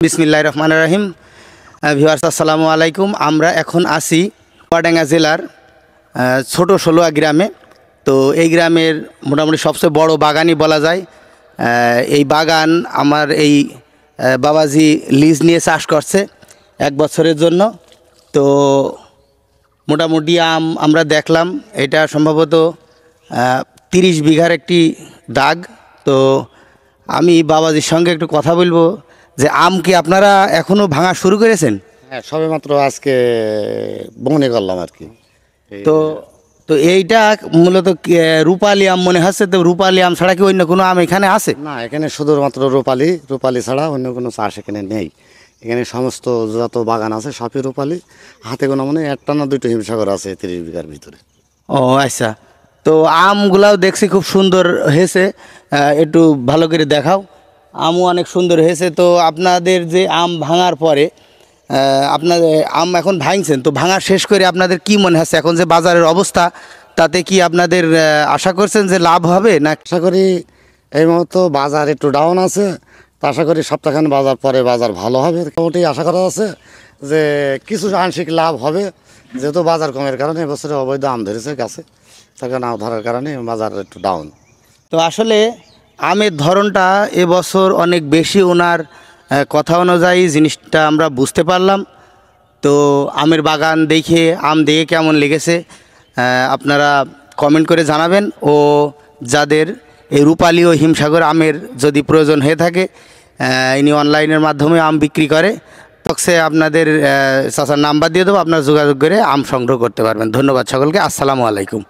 বিসমিল্লাহির রহমানির রহিম। ভিউয়ার্স আসসালামু আলাইকুম। আমরা এখন আছি চুয়াডাঙ্গা জেলার ছোট ষোলোয়া গ্রামে। তো এই গ্রামের মোটামুটি সবচেয়ে বড় বাগানই বলা যায়। এই বাগান আমার এই বাবাজি লিজ নিয়ে চাষ করছে 1 বছরের জন্য। তো মোটামুটি আমরা দেখলাম এটা সম্ভবত 30 বিঘার একটি দাগ। তো আমি বাবাজির সঙ্গে একটু কথা বলবো যে আম কি আপনারা এখনো ভাঙা শুরু করেছেন? হ্যাঁ, সবে মাত্র আজকে বনে করলাম আর কি। তো তো এইটা মূলত রূপালি আম মনে হচ্ছে। তো রূপালি আম ছাড়া কি অন্য কোনো আম এখানে আছে? না, এখানে শুধুমাত্র রূপালি ছাড়া অন্য কোনো চাষ এখানে নেই। এখানে সমস্ত যত বাগান আছে সবই রূপালি। হাতে গোনা মানে একটা না দুটো হিমসাগর আছে 30 বিঘার ভিতরে। ও আচ্ছা। তো আমগুলাও দেখছি খুব সুন্দর হয়েছে, একটু ভালো করে দেখাও। আমও অনেক সুন্দর হয়েছে। তো আপনাদের যে আম ভাঙার পরে আপনাদের আম এখন ভাঙছেন, তো ভাঙা শেষ করে আপনাদের কি মনে হচ্ছে এখন যে বাজারের অবস্থা, তাতে কি আপনাদের আশা করছেন যে লাভ হবে? না আশা করি এই মুহূর্তে বাজার একটু ডাউন আছে, তো আশা করি সপ্তাহখান বাজার পরে বাজার ভালো হবে। মোটামুটি আশা করা আছে যে কিছু আংশিক লাভ হবে, যেহেতু বাজার কমের কারণে এবছরে অবৈধ আম ধরেছে গাছে, তাকে না ধরার কারণে বাজার একটু ডাউন। তো আসলে আমের ধরনটা এবছর অনেক বেশি, ওনার কথা অনুযায়ী জিনিসটা আমরা বুঝতে পারলাম। তো আমের বাগান দেখে আম দেখে কেমন লেগেছে আপনারা কমেন্ট করে জানাবেন। ও যাদের এই রূপালী ও হিমসাগর আমের যদি প্রয়োজন হয়ে থাকে, ইনি অনলাইনের মাধ্যমে আম বিক্রি করে, তখন আপনাদের চাচার নাম্বার দিয়ে দেবো, আপনারা যোগাযোগ করে আম সংগ্রহ করতে পারবেন। ধন্যবাদ সকলকে। আসসালামু আলাইকুম।